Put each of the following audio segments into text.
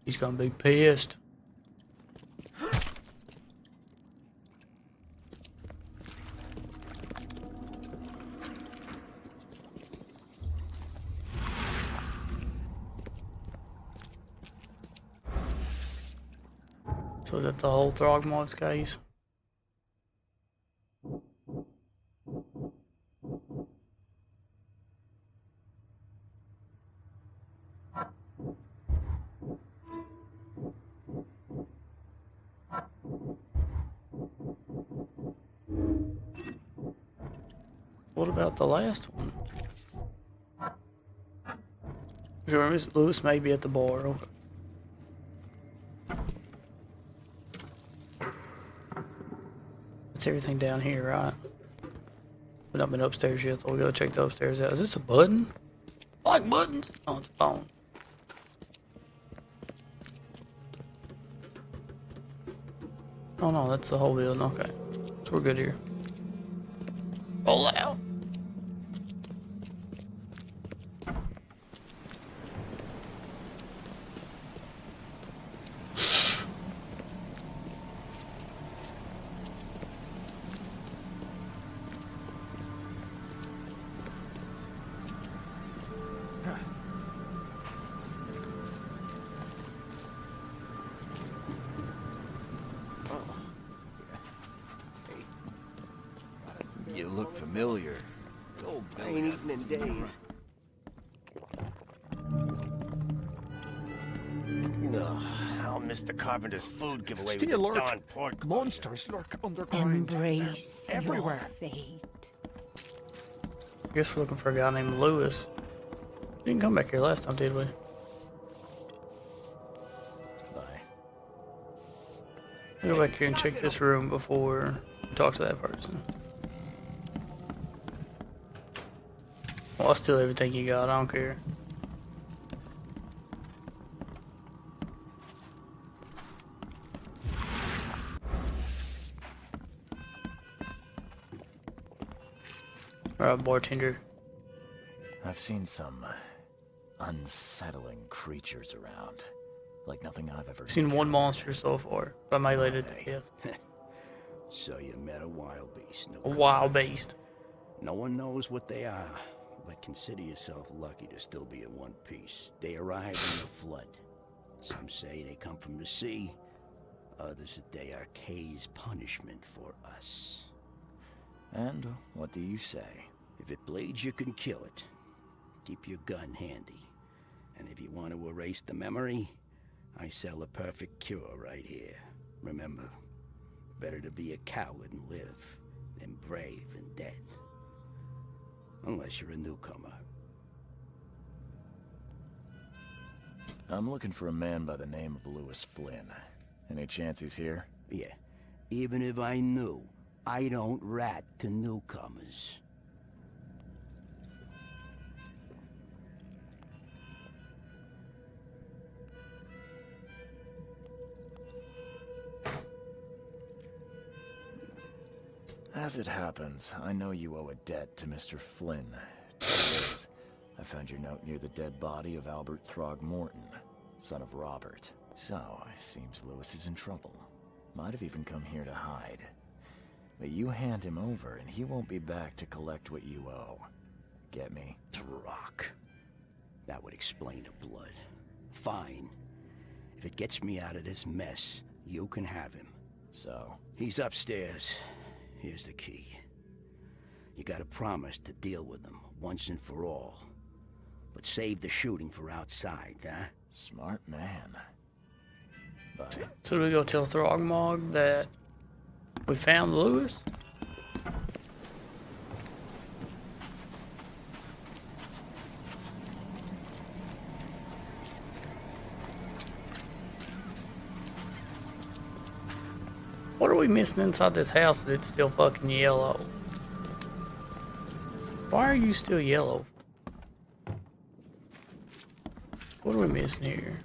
He's gonna be pissed. So is that the whole Throckmorton's case? What about the last one? Remember, Lewis may be at the bar. Okay. That's everything down here, right? We've not been upstairs yet, so we'll go check the upstairs out. Is this a button? I like buttons. Oh, it's a phone. Oh no, that's the whole building. Okay. So we're good here. Roll out. You look familiar. Oh, I ain't eaten in days. No, I'll miss the carpenter's food giveaway with Stay this alert. darn pork. Monsters lurk underground. Embrace They're everywhere. your fate. I guess we're looking for a guy named Lewis. We didn't come back here last time, did we? Bye. I'll go back here and check this room before we talk to that person. Well, I'll steal everything you got. I don't care. Alright, bartender. I've seen some unsettling creatures around. Like nothing I've ever Seen one monster so far, but I may let it to death. So you met a wild beast. A wild beast. No one knows what they are, but consider yourself lucky to still be in one piece. They arrived in the flood. Some say they come from the sea. Others that they are Kay's punishment for us. And what do you say? If it bleeds, you can kill it. Keep your gun handy. And if you want to erase the memory, I sell a perfect cure right here. Remember, better to be a coward and live than brave and dead. Unless you're a newcomer. I'm looking for a man by the name of Lewis Flynn. Any chance he's here? Yeah, even if I knew, I don't rat to newcomers. As it happens, I know you owe a debt to Mr. Flynn. Truth is, I found your note near the dead body of Albert Throgmorton, son of Robert. So, it seems Lewis is in trouble. Might have even come here to hide. But you hand him over and he won't be back to collect what you owe. Get me? Rock. That would explain the blood. Fine. If it gets me out of this mess, you can have him. So? He's upstairs. Here's the key. You gotta promise to deal with him once and for all. But save the shooting for outside, huh? Smart man. Bye. So do we go tell Throgmorton that we found Lewis? What are we missing inside this house that it's still fucking yellow? Why are you still yellow? What are we missing here?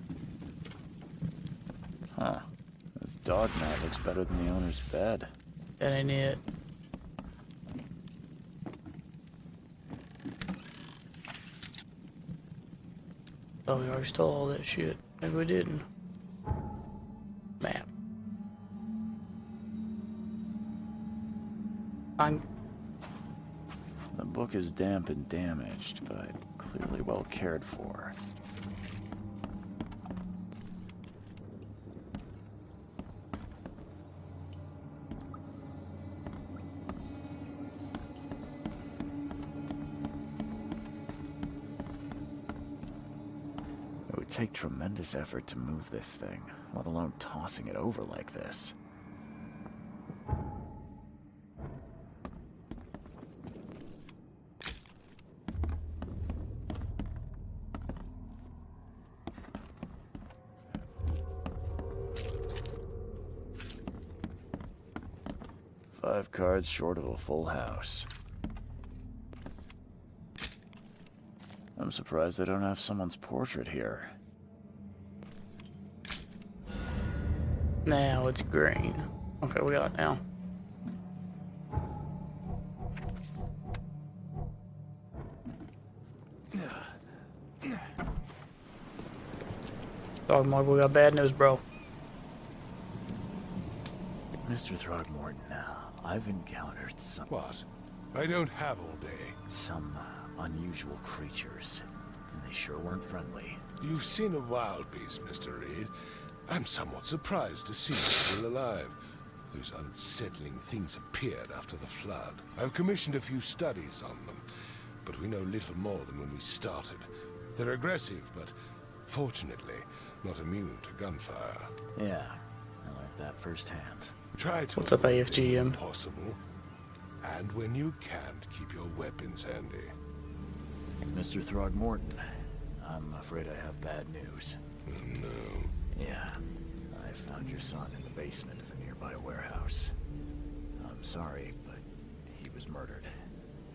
Huh. This dog mat looks better than the owner's bed. That ain't it. Oh, we already stole all that shit. Maybe we didn't. Map. Fine. The book is damp and damaged, but clearly well cared for. It would take tremendous effort to move this thing, let alone tossing it over like this. Five cards short of a full house. I'm surprised they don't have someone's portrait here. Now it's green. Okay, we got it now. Throckmorton, we got bad news, bro. Mr. Throgmorton, I've encountered some... What? I don't have all day. some unusual creatures. And they sure weren't friendly. You've seen a wild beast, Mr. Reid. I'm somewhat surprised to see you still alive. Those unsettling things appeared after the flood. I've commissioned a few studies on them, but we know little more than when we started. They're aggressive, but fortunately, not immune to gunfire. Yeah, I learned that firsthand. Try to What's up, avoid it AFGM? when possible. And when you can't, keep your weapons handy. Mr. Throgmorton, I'm afraid I have bad news. No. Yeah, I found your son in the basement of a nearby warehouse. I'm sorry, but he was murdered.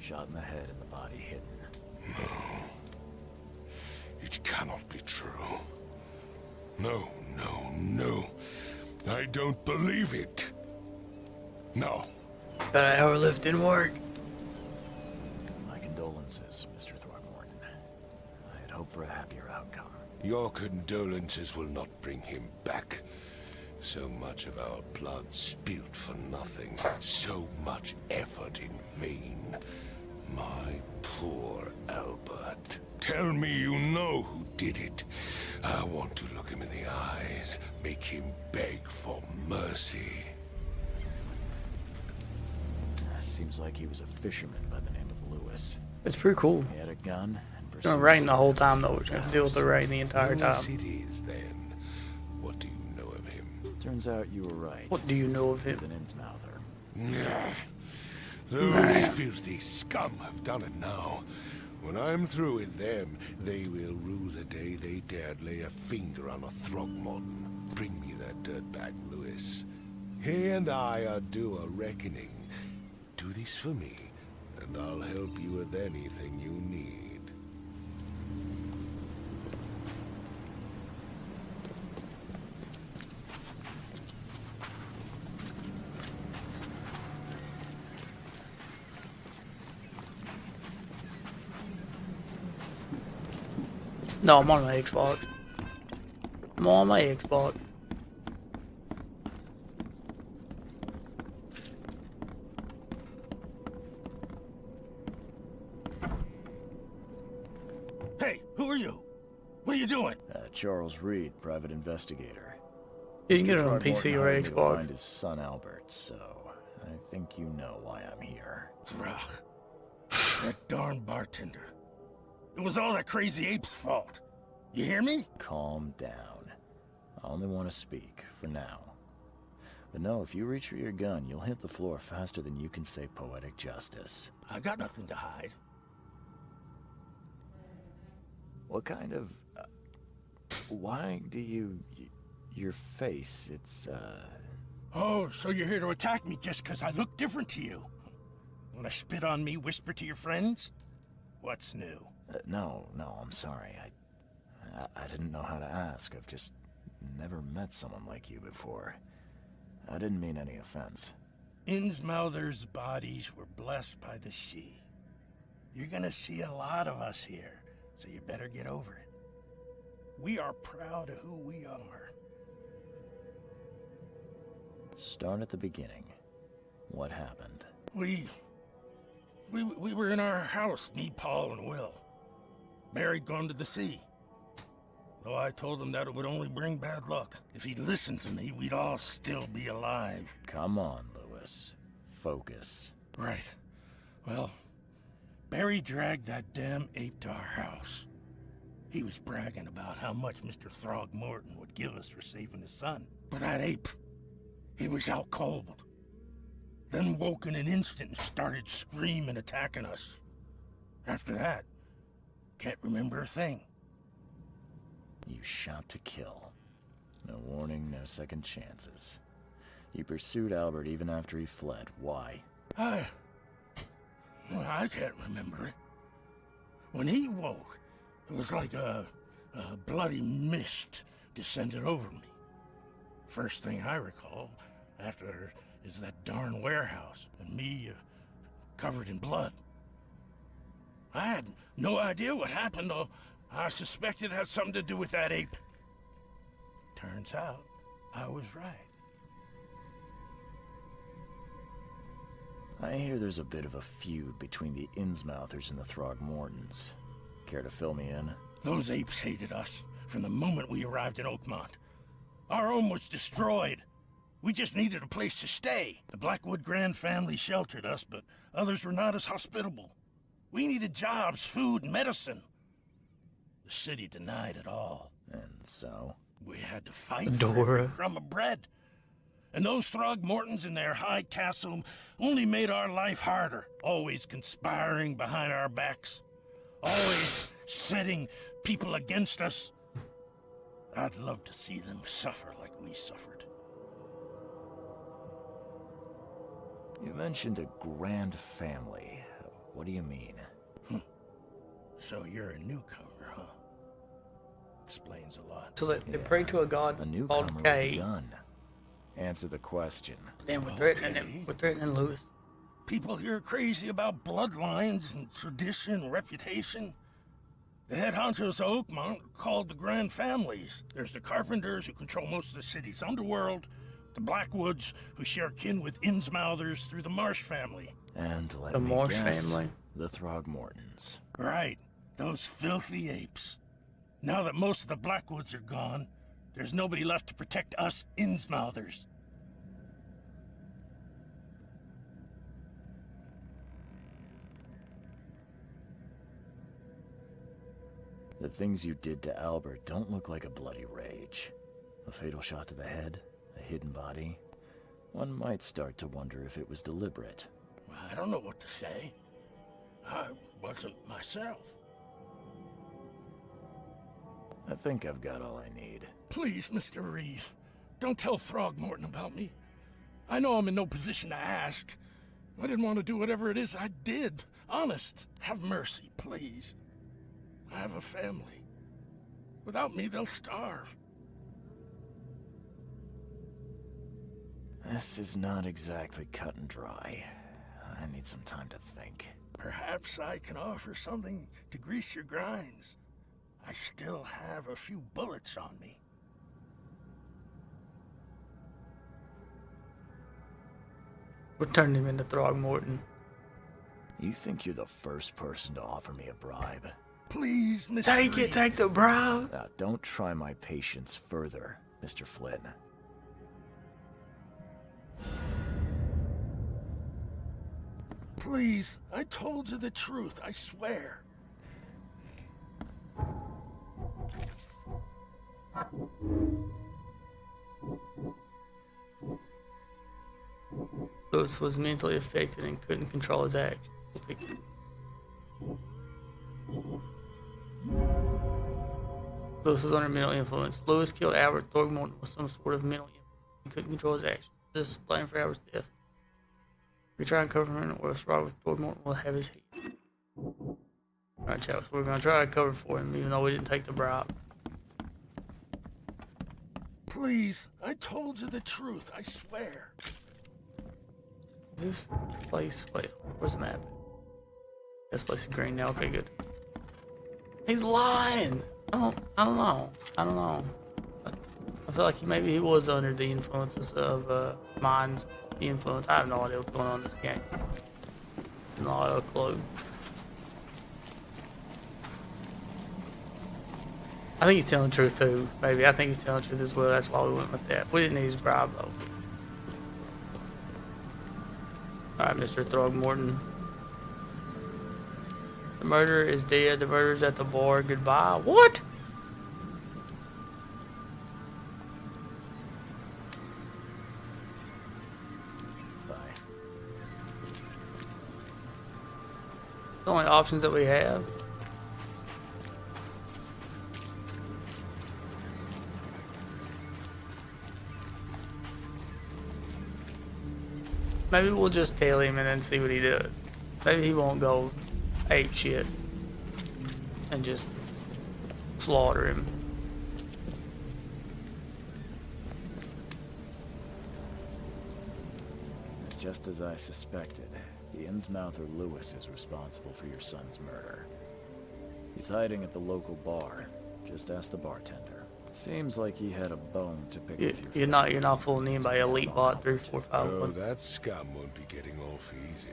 Shot in the head and the body hidden. No. It cannot be true. No, no, no. I don't believe it. No. Got an hour left, didn't work. My condolences, Mr. Throckmorton. I had hoped for a happier outcome. Your condolences will not bring him back. So much of our blood spilt for nothing. So much effort in vain. My poor Albert. Tell me you know who did it. I want to look him in the eyes, make him beg for mercy. Seems like he was a fisherman by the name of Lewis. It's pretty cool. He had a gun and We're pursued rain the his whole path time though. through We're the gonna deal with the house. rain the entire Lewis time. it is, then. What do you know of him? Turns out you were right. What do you know of him? He's an Innsmouther. Nah. Those filthy scum have done it now. When I'm through with them, they will rue the day they dared lay a finger on a Throckmorton. Bring me that dirtbag, Lewis. He and I are due a reckoning. Do this for me, and I'll help you with anything you need. No, I'm on my Xbox. I'm on my Xbox. Hey, who are you? What are you doing? Charles Reid, private investigator. You can get Mr. it on Throgmorton PC or hired me to Xbox. find his son Albert, so I think you know why I'm here. Throg. That darn bartender. It was all that crazy ape's fault. You hear me? Calm down. I only want to speak, for now. But no, if you reach for your gun, you'll hit the floor faster than you can say poetic justice. I got nothing to hide. What kind of... why do you... your face, it's, Oh, so you're here to attack me just because I look different to you? Want to spit on me, whisper to your friends? What's new? no, I'm sorry. I didn't know how to ask. I've just never met someone like you before. I didn't mean any offense. Innsmouther's bodies were blessed by the sea. You're gonna see a lot of us here, so you better get over it. We are proud of who we are. Start at the beginning. What happened? We were in our house, me, Paul, and Will. Barry'd gone to the sea. Though I told him that it would only bring bad luck. If he'd listened to me, we'd all still be alive. Come on, Lewis. Focus. Right. Well, Barry dragged that damn ape to our house. He was bragging about how much Mr. Throckmorton would give us for saving his son. But that ape, he was out cold. Then woke in an instant and started screaming, attacking us. After that, can't remember a thing. You shot to kill. No warning, no second chances. You pursued Albert even after he fled. Why? I can't remember it. When he woke, it was like a bloody mist descended over me. First thing I recall after is that darn warehouse and me covered in blood. I had no idea what happened, though I suspected it had something to do with that ape. Turns out, I was right. I hear there's a bit of a feud between the Innsmouthers and the Throgmortons. Care to fill me in? Those apes hated us from the moment we arrived in Oakmont. Our home was destroyed. We just needed a place to stay. The Blackwood Grand family sheltered us, but others were not as hospitable. We needed jobs, food, and medicine. The city denied it all. And so? We had to fight for every crumb of bread. And those Throgmortons in their high castle only made our life harder. Always conspiring behind our backs. Always setting people against us. I'd love to see them suffer like we suffered. You mentioned a grand family. What do you mean? So you're a newcomer, huh? Explains a lot. So they pray to a god A newcomer called with a K. gun. Answer the question. Damn, we're threatening him. We're threatening Lewis. People here are crazy about bloodlines and tradition and reputation. The head honchos of Oakmont are called the Grand Families. There's the Carpenters, who control most of the city's underworld, the Blackwoods, who share kin with Innsmouthers through the Marsh family. And let The me Marsh guess, family? the Throgmortons. Right, those filthy apes. Now that most of the Blackwoods are gone, there's nobody left to protect us Innsmouthers. The things you did to Albert don't look like a bloody rage. A fatal shot to the head, a hidden body. One might start to wonder if it was deliberate. I don't know what to say. I wasn't myself. I think I've got all I need. Please, Mr. Reid, don't tell Throgmorton about me. I know I'm in no position to ask. I didn't want to do whatever it is I did. Honest, have mercy, please. I have a family. Without me, they'll starve. This is not exactly cut and dry. I need some time to think. Perhaps I can offer something to grease your grinds. I still have a few bullets on me. We're turning him into Throckmorton. You think you're the first person to offer me a bribe? Please, Mr. Take it, Reid. take the bribe. Now, don't try my patience further, Mr. Flynn. Please, I told you the truth, I swear. Lewis was mentally affected and couldn't control his actions. Lewis was under mental influence. Lewis killed Albert Throgmorton with some sort of mental illness. He couldn't control his actions. This is blame for Albert's death. If we try and cover him, or what's wrong with Throgmorton, we'll have his head. Alright, chaps, we're gonna try to cover for him, even though we didn't take the bribe. Please, I told you the truth, I swear. Is this place? Wait, where's the map? This place is green now. Okay, good. He's lying. I don't know. I feel like maybe he was under the influences of mind influence. I have no idea what's going on in this game. Not a clue. I think he's telling the truth too, maybe. I think he's telling the truth as well. That's why we went with that. We didn't need his bribe though. Alright, Mr. Throgmorton. The murderer is dead. The murderer's at the bar. Goodbye. What? Bye. The only options that we have. Maybe we'll just tell him and then see what he does. Maybe he won't go ape shit and just slaughter him. Just as I suspected, the Innsmouther Lewis is responsible for your son's murder. He's hiding at the local bar. Just ask the bartender. Seems like he had a bone to pick with your You're not fooling anybody. Elite bot 3451. Oh, that scum won't be getting off easy.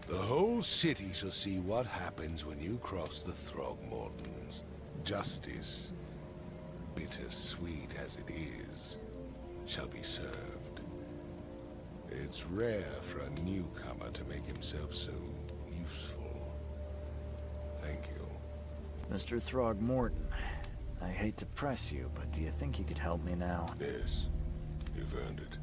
The whole city shall see what happens when you cross the Throckmortons. Justice, bittersweet as it is, shall be served. It's rare for a newcomer to make himself so useful. Thank you. Mr. Throgmorton, I hate to press you, but do you think you could help me now? Yes, you've earned it.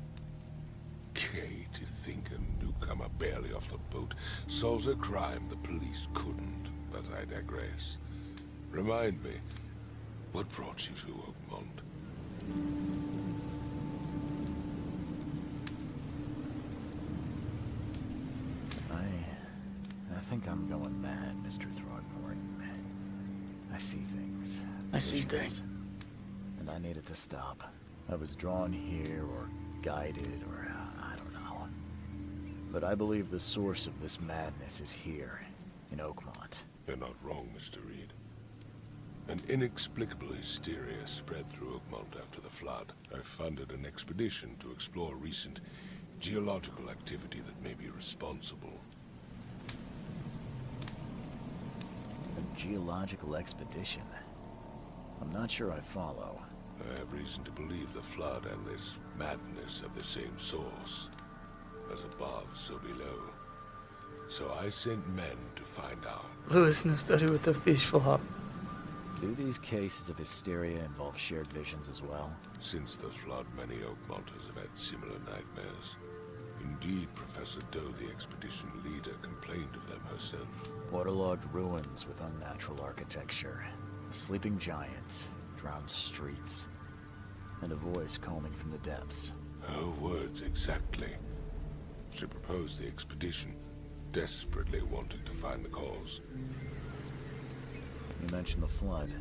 Gay to think a newcomer barely off the boat solves a crime the police couldn't, but I digress. Remind me, what brought you to Oakmont? I think I'm going mad, Mr. Throckmorton. I see things. I see visions, things. And I needed to stop. I was drawn here, or guided, or I don't know. But I believe the source of this madness is here, in Oakmont. You're not wrong, Mr. Reid. An inexplicable hysteria spread through Oakmont after the flood. I funded an expedition to explore recent geological activity that may be responsible. A geological expedition? I'm not sure I follow. I have reason to believe the flood and this madness have the same source. As above, so below. So I sent men to find out. Lewis in the study with the fish flop. Do these cases of hysteria involve shared visions as well? Since the flood, many Oakmonters have had similar nightmares. Indeed, Professor Doe, the expedition leader, complained of them herself. Waterlogged ruins with unnatural architecture. Sleeping giants, drowned streets, and a voice calling from the depths. Her words exactly. She proposed the expedition, desperately wanting to find the cause. You mentioned the flood.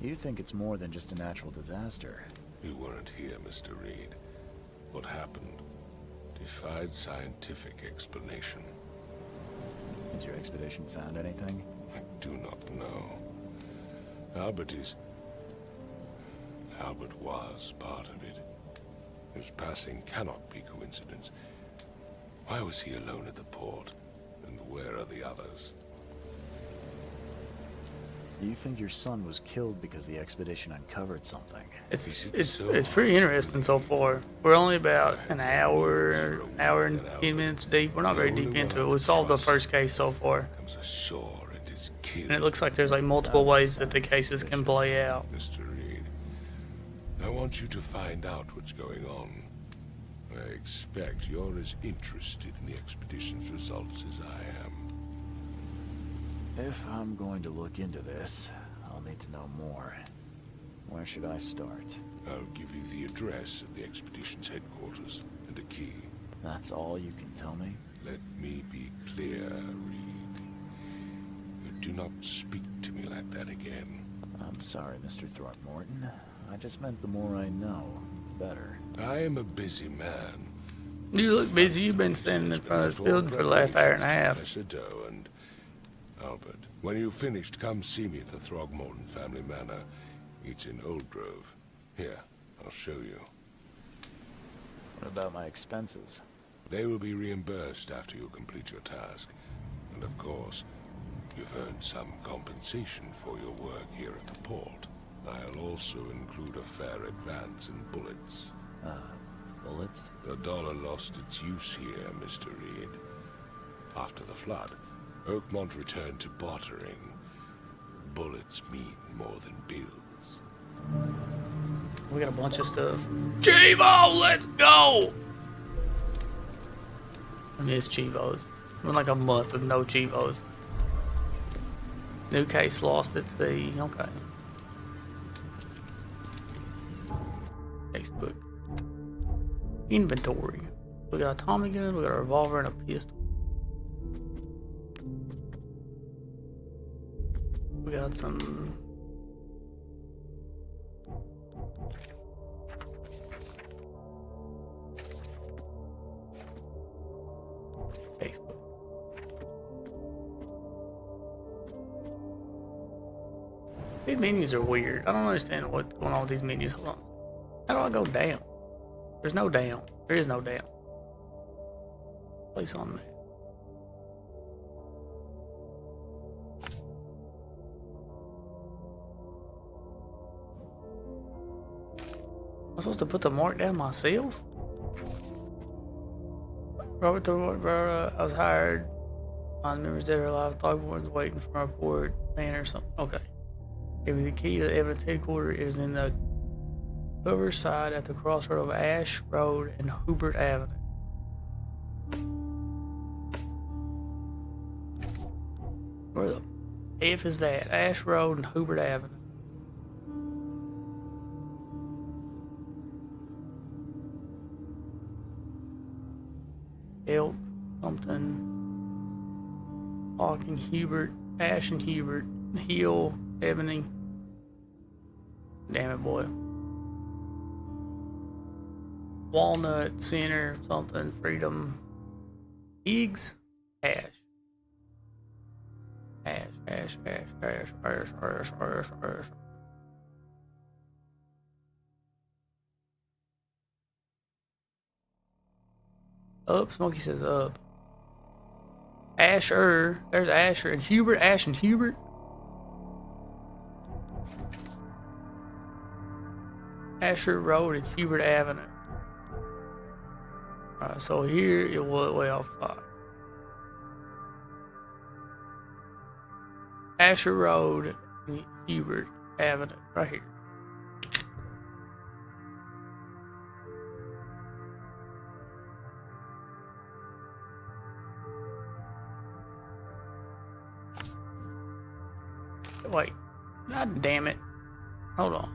You think it's more than just a natural disaster? You weren't here, Mr. Reid. What happened defied scientific explanation. Has your expedition found anything? I do not know. Albert was part of it. His passing cannot be coincidence. Why was he alone at the port? And where are the others? You think your son was killed because the expedition uncovered something? It's pretty interesting so far. We're only about an hour and 10 minutes deep. We're not very deep into it. We solved the first case so far. Comes ashore and is killed. And it looks like there's like multiple ways that the cases can play out. Mr. Reid, I want you to find out what's going on. I expect you're as interested in the expedition's results as I am. If I'm going to look into this, I'll need to know more. Where should I start? I'll give you the address of the expedition's headquarters and a key. That's all you can tell me? Let me be clear, Reid. You do not speak to me like that again. I'm sorry, Mr. Throckmorton. I just meant the more I know, the better. I am a busy man. You look busy. You've been standing in front of this building for the last hour and a half. Professor Doe and Albert. When you've finished, come see me at the Throgmorton family manor. It's in Old Grove. Here, I'll show you. What about my expenses? They will be reimbursed after you complete your task. And of course, you've earned some compensation for your work here at the port. I'll also include a fair advance in bullets. Bullets? The dollar lost its use here, Mr. Reid. After the flood, Oakmont returned to bartering. Bullets mean more than bills. We got a bunch of stuff. Chivo, let's go! I miss Chivos. Been like a month with no Chivos. New case lost at sea. Okay. Facebook. Inventory. We got a Tommy gun, we got a revolver and a pistol. We got some Facebook. These menus are weird. I don't understand what's going on with these menus. Hold on. How do I go down? There's no down. There is no down. Place on map. I'm supposed to put the mark down myself? Robert Throckmorton, I was hired. On members dead or alive. Throgmorton's waiting for a report. Man or something. Okay. Give me the key to the evidence headquarters. It is in the cover side at the crossroad of Ash Road and Hubert Avenue. Where the F is that? Ash Road and Hubert Avenue. Help something. Hawking Hubert, Ash and Hubert, Hill, Ebony. Damn it, boy. Walnut Center, something, Freedom. Higgs, Ash. Ash. Up, Smokey says up. Asher, there's Asher and Hubert, Ash and Hubert. Asher Road and Hubert Avenue. Alright, so here it was way off 5. Asher Road and Hubert Avenue, right here. Wait, god damn it. Hold on.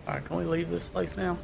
Alright, can we leave this place now?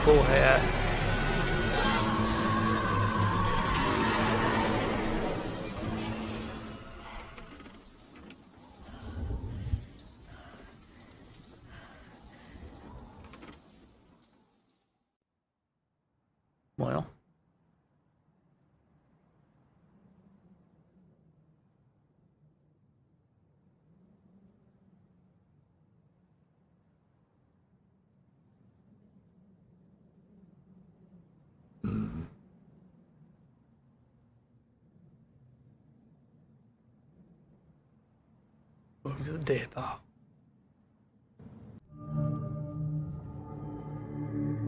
Cool hat. Well. Welcome to the dead pile.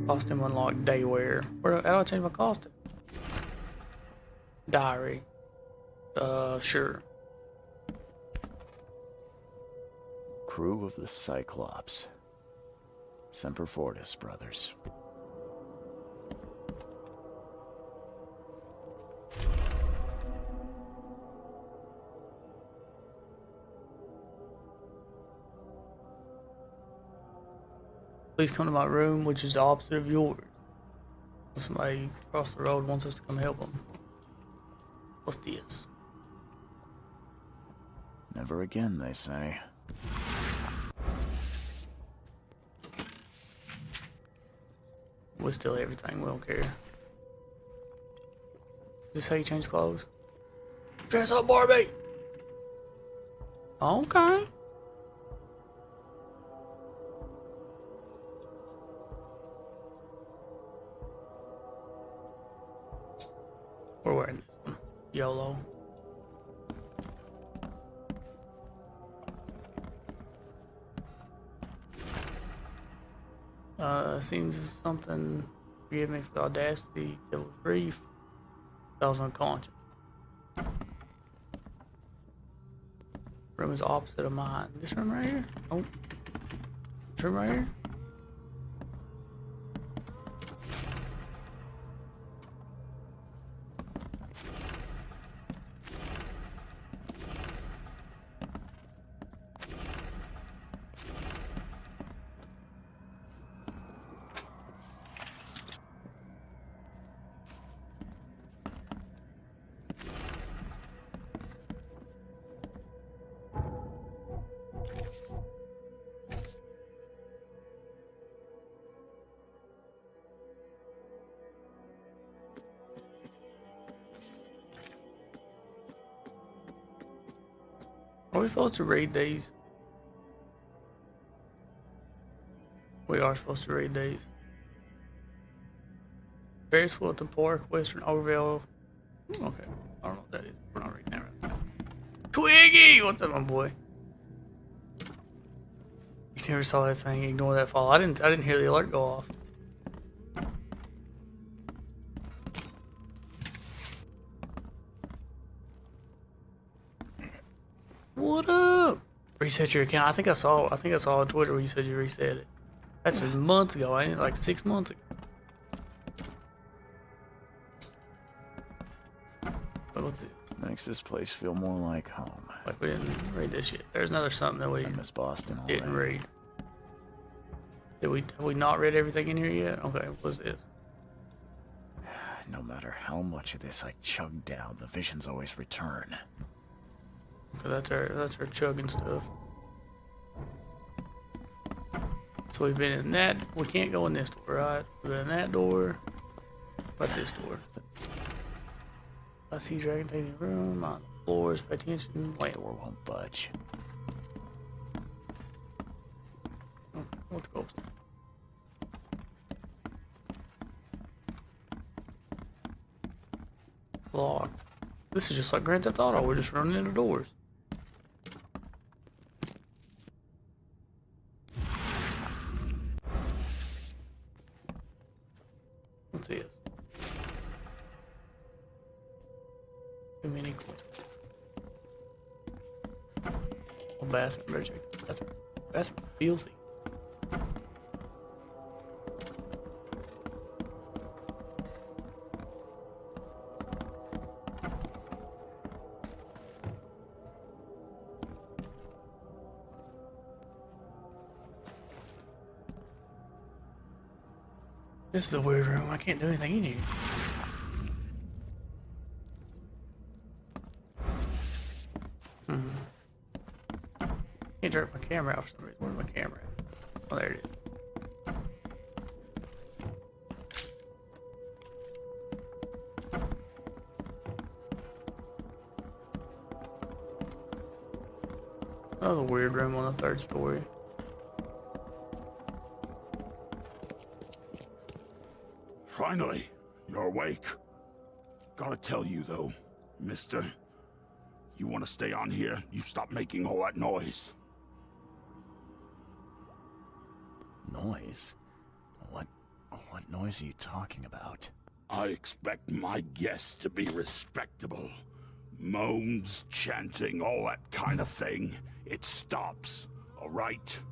Costume unlocked daywear. How do I change my costume? Diary. Sure. Crew of the Cyclops. Semper Fortis, brothers. Please come to my room, which is the opposite of yours. Somebody across the road wants us to come help them. What's this? Never again, they say. We'll steal everything, we don't care. Is this how you change clothes? Dress up, Barbie! Okay. We're wearing this one. YOLO. Seems something, forgive me for the audacity, that was brief. I was unconscious. Room is opposite of mine. This room right here? Oh. This room right here? Are we supposed to read these? We are supposed to read these. Ferris wheel at the park, Western Overville. Okay, I don't know what that is. We're not reading that right now. Twiggy! What's up, my boy? You never saw that thing. Ignore that fall. I didn't hear the alert go off. What up? Reset your account. I think I saw on Twitter where you said you reset it. That's been months ago, ain't it? Like 6 months ago. But what's it? Makes this place feel more like home. Like we didn't read this shit. There's another something that we I miss Boston already. didn't read. Have we not read everything in here yet? Okay, what's this? No matter how much of this I chug down, the visions always return. Okay, that's our chugging stuff. So we've been in that. We can't go in this door, right? We've been in that door. What about this door? I see dragon taking the room on the floors. Pay attention. The door won't budge. Okay, let's go upstairs. Locked. This is just like Grand Theft Auto. We're just running into doors. What's this? Too many questions. Oh, bathroom. Better check the bathroom. Bathroom filthy. This is a weird room. I can't do anything in here. Can't jerk my camera out for some reason. Where's my camera at? Oh, there it is. Another weird room on the 3rd story. Finally, you're awake. Gotta tell you though, mister, You want to stay on here? You stop making all that noise. Noise? What noise are you talking about? I expect my guests to be respectable. Moans, chanting, all that kind of thing. It stops, all right?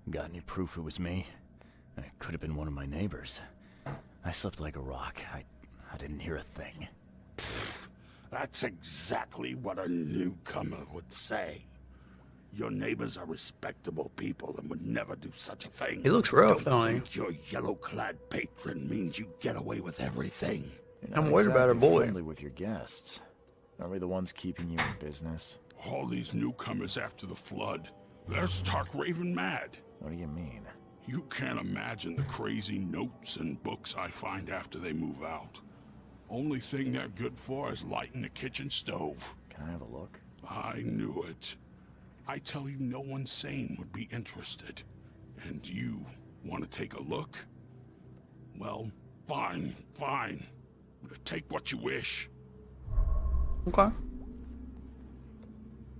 Got any proof it was me? It could have been one of my neighbors. I slept like a rock. I didn't hear a thing. That's exactly what a newcomer would say. Your neighbors are respectable people and would never do such a thing. He looks rough, don't he? Think your yellow-clad patron means you get away with everything. You're I'm not worried about her exactly boy. friendly with your guests. Are we the ones keeping you in business? All these newcomers after the flood, they're stark raving mad. What do you mean? You can't imagine the crazy notes and books I find after they move out. Only thing they're good for is lighting the kitchen stove. Can I have a look? I knew it. I tell you, no one sane would be interested. And you want to take a look? Well, fine. Take what you wish. Okay.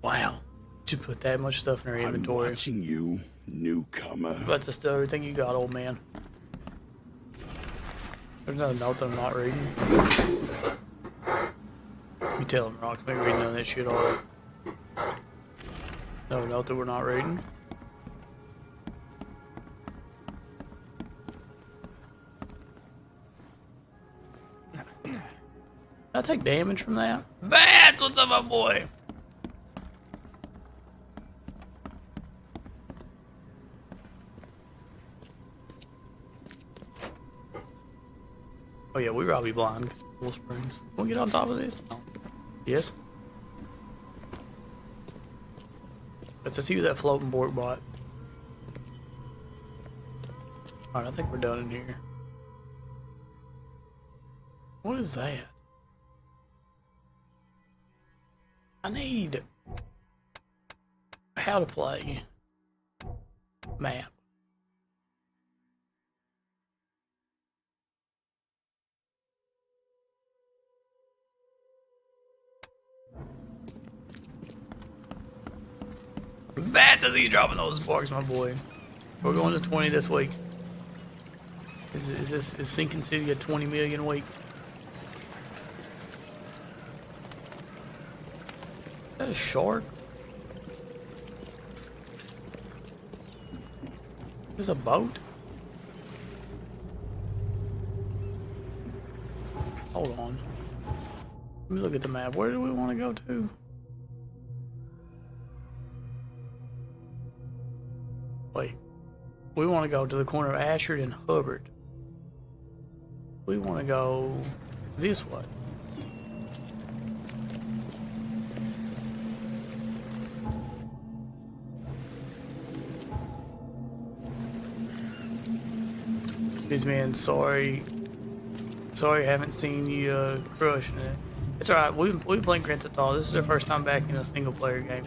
Wow. You put that much stuff in her inventory. I'm watching you, newcomer. About to steal everything you got, old man. There's another note that I'm not reading. You tell him, Rock, maybe reading none of that shit already. Another note that we're not reading. Did I take damage from that? Bats! What's up, my boy? Oh yeah, we probably blind because Cool Springs. Can we get on top of this? No. Yes? Let's see what that floating board bought. Alright, I think we're done in here. What is that? I need how to play map. Bats, I see you dropping those sparks, my boy. We're going to 20 this week. Is Sinking City a 20 million a week? Is that a shark? Is this a boat? Hold on. Let me look at the map. Where do we want to go to? Wait. We want to go to the corner of Ashford and Hubbard. We want to go this way. Excuse me, and sorry I haven't seen you crushing it. It's alright, we've been playing Grand Theft Auto. This is our first time back in a single player game.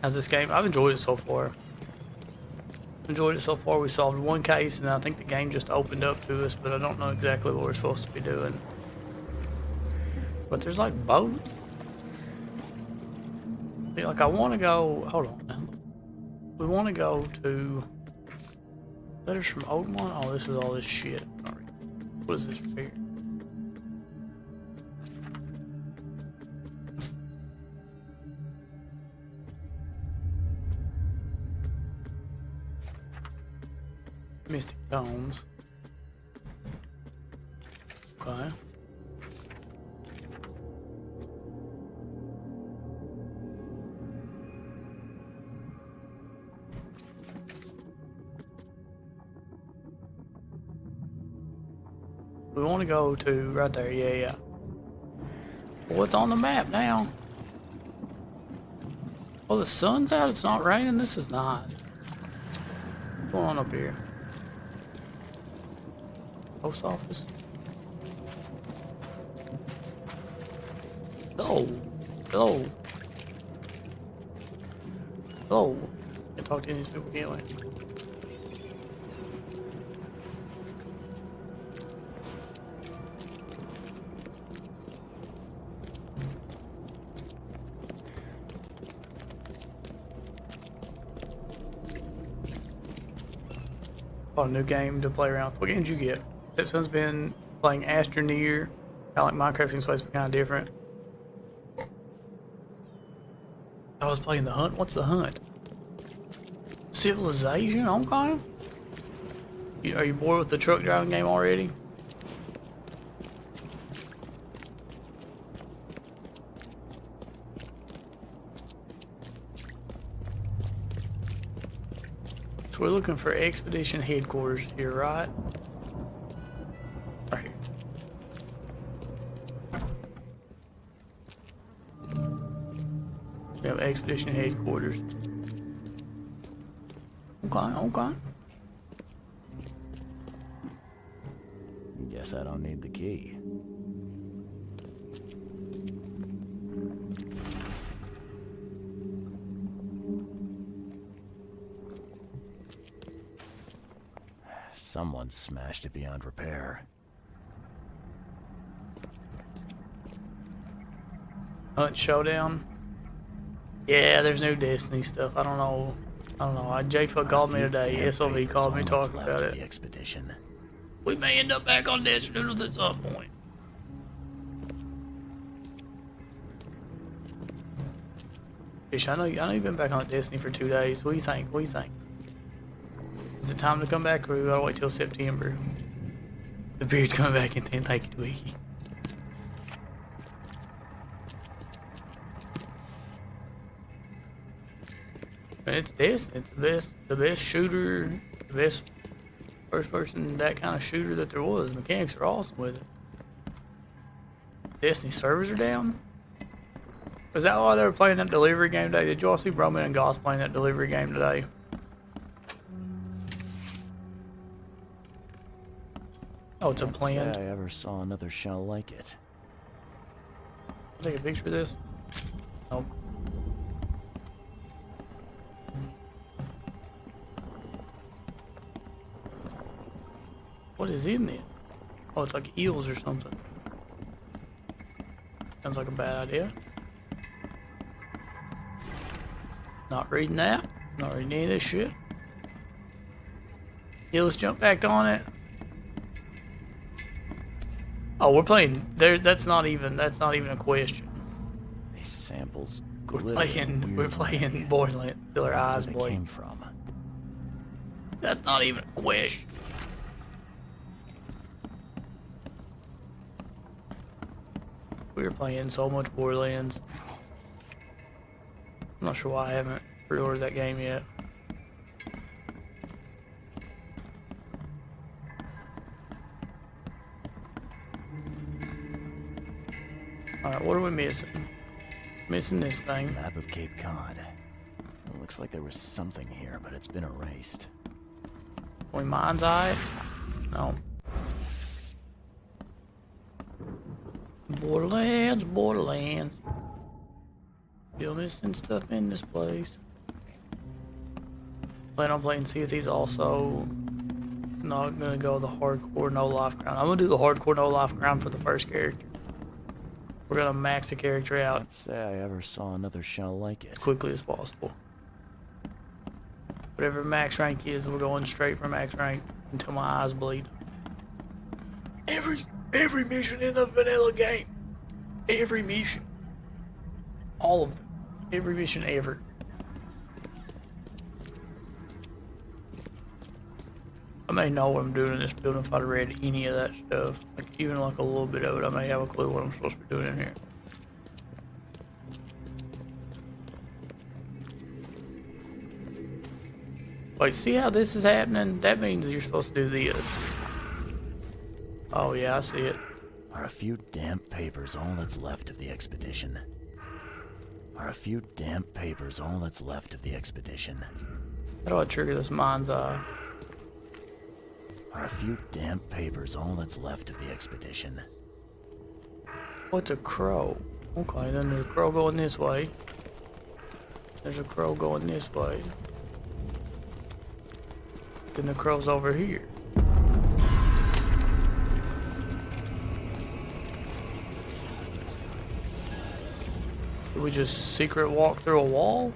How's this game? I've enjoyed it so far. We solved one case and I think the game just opened up to us, but I don't know exactly what we're supposed to be doing. But there's like boats. See, like I want to go, hold on now. We want to go to letters from Oakmont. Oh, this is all this shit. What is this right here? Mystic Domes. Okay. We want to go to right there, yeah. Well, what's on the map now? Oh, the sun's out, it's not raining, this is not. What's going on up here? Post office. Hello. Can't talk to any of these people, can't we? a new game to play around with. What games you get? Stepson's been playing Astroneer. Kind of like Minecraft seems supposed to be kind of different. I was playing The Hunt. What's The Hunt? Civilization? Okay. Are you bored with the truck driving game already? So we're looking for expedition headquarters here, right? Right here. We have expedition headquarters. Okay. Guess I don't need the key. Someone smashed it beyond repair. Hunt Showdown. Yeah, there's no Destiny stuff. I don't know. J-Fuck called me today. SOV called me talking about it. The expedition. We may end up back on Destiny Noodles at some point. Fish, I know you've been back on Destiny for 2 days. What do you think? Is it time to come back, or we gotta wait till September? The beard's coming back and then take it to Wiki. It's this. It's the best shooter, the best first person, that kind of shooter that there was. Mechanics are awesome with it. Destiny servers are down. Is that why they were playing that delivery game today? Did you all see Broman and Goss playing that delivery game today? Oh, it's a Can't say planned. I ever saw another shell like it. I'll take a picture of this. Nope. What is in it? Oh, it's like eels or something. Sounds like a bad idea. Not reading that. Not reading any of this shit. Yeah, let's jump back on it. Oh, we're playing. That's not even a question. These samples. We're playing Borderlands till our eyes Where they bleed. came from. That's not even a question. We were playing so much Borderlands. I'm not sure why I haven't pre-ordered that game yet. Alright, what are we missing? Missing this thing. Map of Cape Cod. It looks like there was something here, but it's been erased. We mind's eye? No. Borderlands. Still missing stuff in this place. Plan on playing Sea of Thieves also. Not gonna go the hardcore no life ground. I'm gonna do the hardcore no life ground for the first character. We're gonna max the character out Can't say I ever saw another shell like it. as quickly as possible. Whatever max rank is, we're going straight for max rank until my eyes bleed. Every mission in the vanilla game. Every mission. All of them. Every mission ever. I may know what I'm doing in this building if I'd read any of that stuff. Like even like a little bit of it, I may have a clue what I'm supposed to be doing in here. Wait, see how this is happening? That means you're supposed to do this. Oh yeah, I see it. Are a few damp papers all that's left of the expedition? Are a few damp papers all that's left of the expedition? How do I trigger this mind's eye? Are a few damp papers all that's left of the expedition? What's a crow? Okay, then there's a crow going this way. There's a crow going this way. Then the crow's over here. Did we just secret walk through a wall?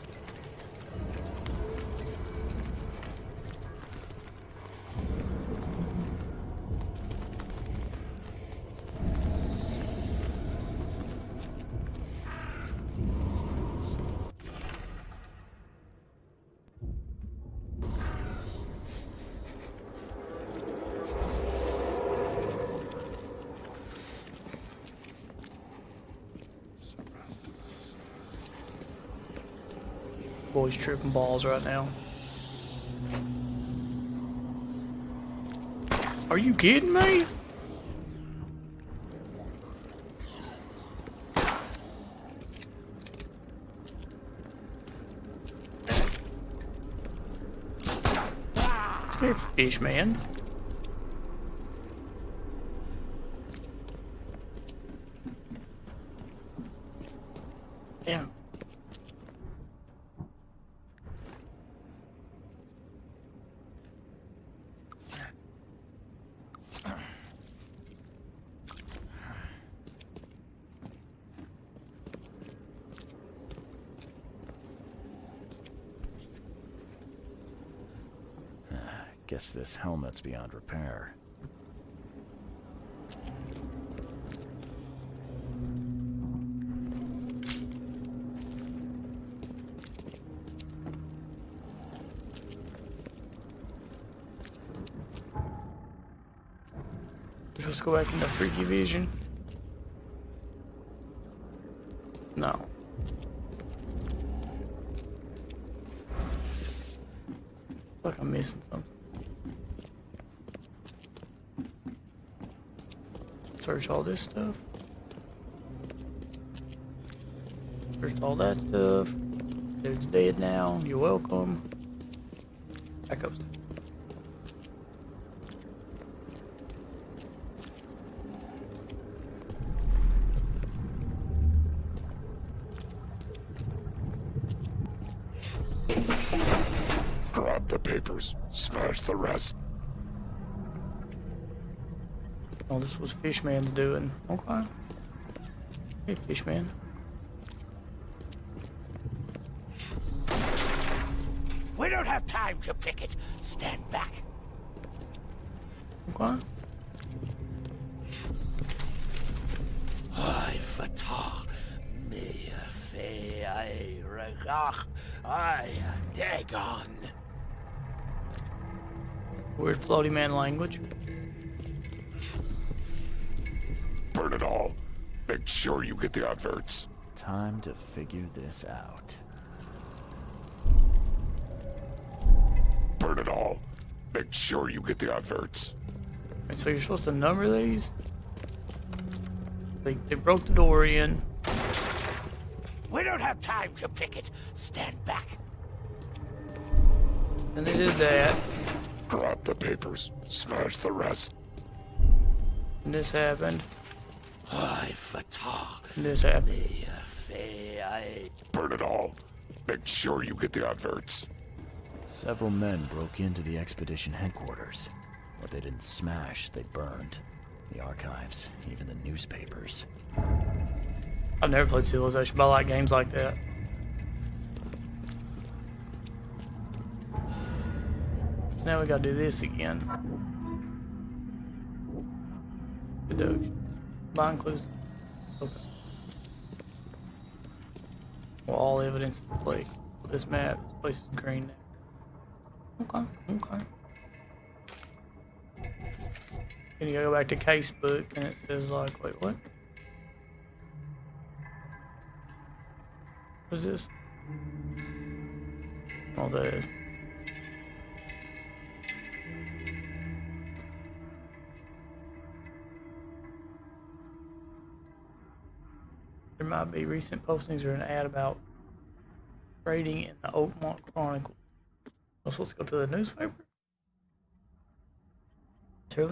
boy's tripping balls right now. Are you kidding me? Here, fish man. Damn. Guess this helmet's beyond repair. Let's go back into freaky vision. No. Like I'm missing something. Search all this stuff. Search all that stuff. Dude's dead now. You're welcome. Back up. Grab the papers. Smash the rest. Oh, this was Fishman's doing. Okay. Hey, Fishman. We don't have time to pick it. Stand back. Okay. I fatah me fe I regach I dagon. Weird floaty man language. Burn it all. Make sure you get the adverts. Time to figure this out. Burn it all. Make sure you get the adverts. Wait, so you're supposed to number these? They broke the door in. We don't have time to pick it. Stand back. And they did that. Grab the papers. Smash the rest. And this happened. I fatah And this happened. me fe I. Burn it all. Make sure you get the adverts. Several men broke into the expedition headquarters. What they didn't smash, they burned. The archives, even the newspapers. I've never played Civilization, but I like games like that. Now we gotta do this again. Deduction. Bind clues. Okay. Well, all evidence is blank. This map, this place is green now. Okay, okay. Then you gotta go back to casebook and it says like, wait, what? What's this? Oh, that is. There might be recent postings or an ad about raiding in the Oakmont Chronicle. Oh, so let's go to the newspaper. Terrell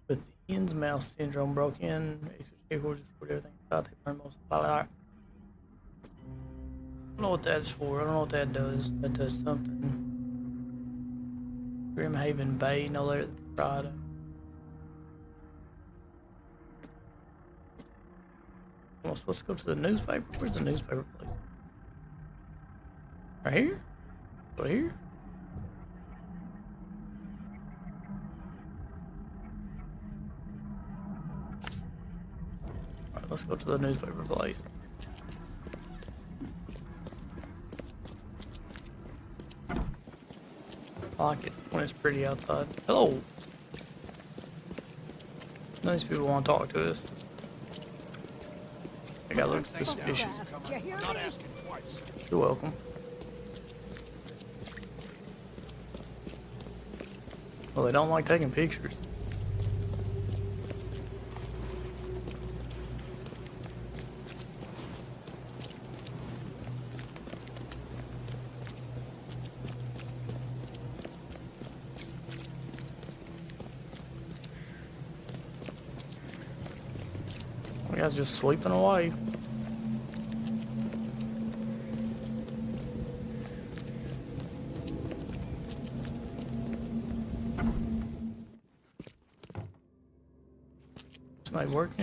with the Innsmouth syndrome broke in. Vehicles destroyed everything. Thought they burned most of the I don't know what that's for. I don't know what that does. That does something. Grimhaven Bay, no later than Friday. Am I supposed to go to the newspaper? Where's the newspaper place? Right here? Go here? Alright, let's go to the newspaper place. I like it when it's pretty outside. Hello! Nice people want to talk to us. That guy looks suspicious. You're welcome. Well, they don't like taking pictures. You guys just sleeping away. Somebody working?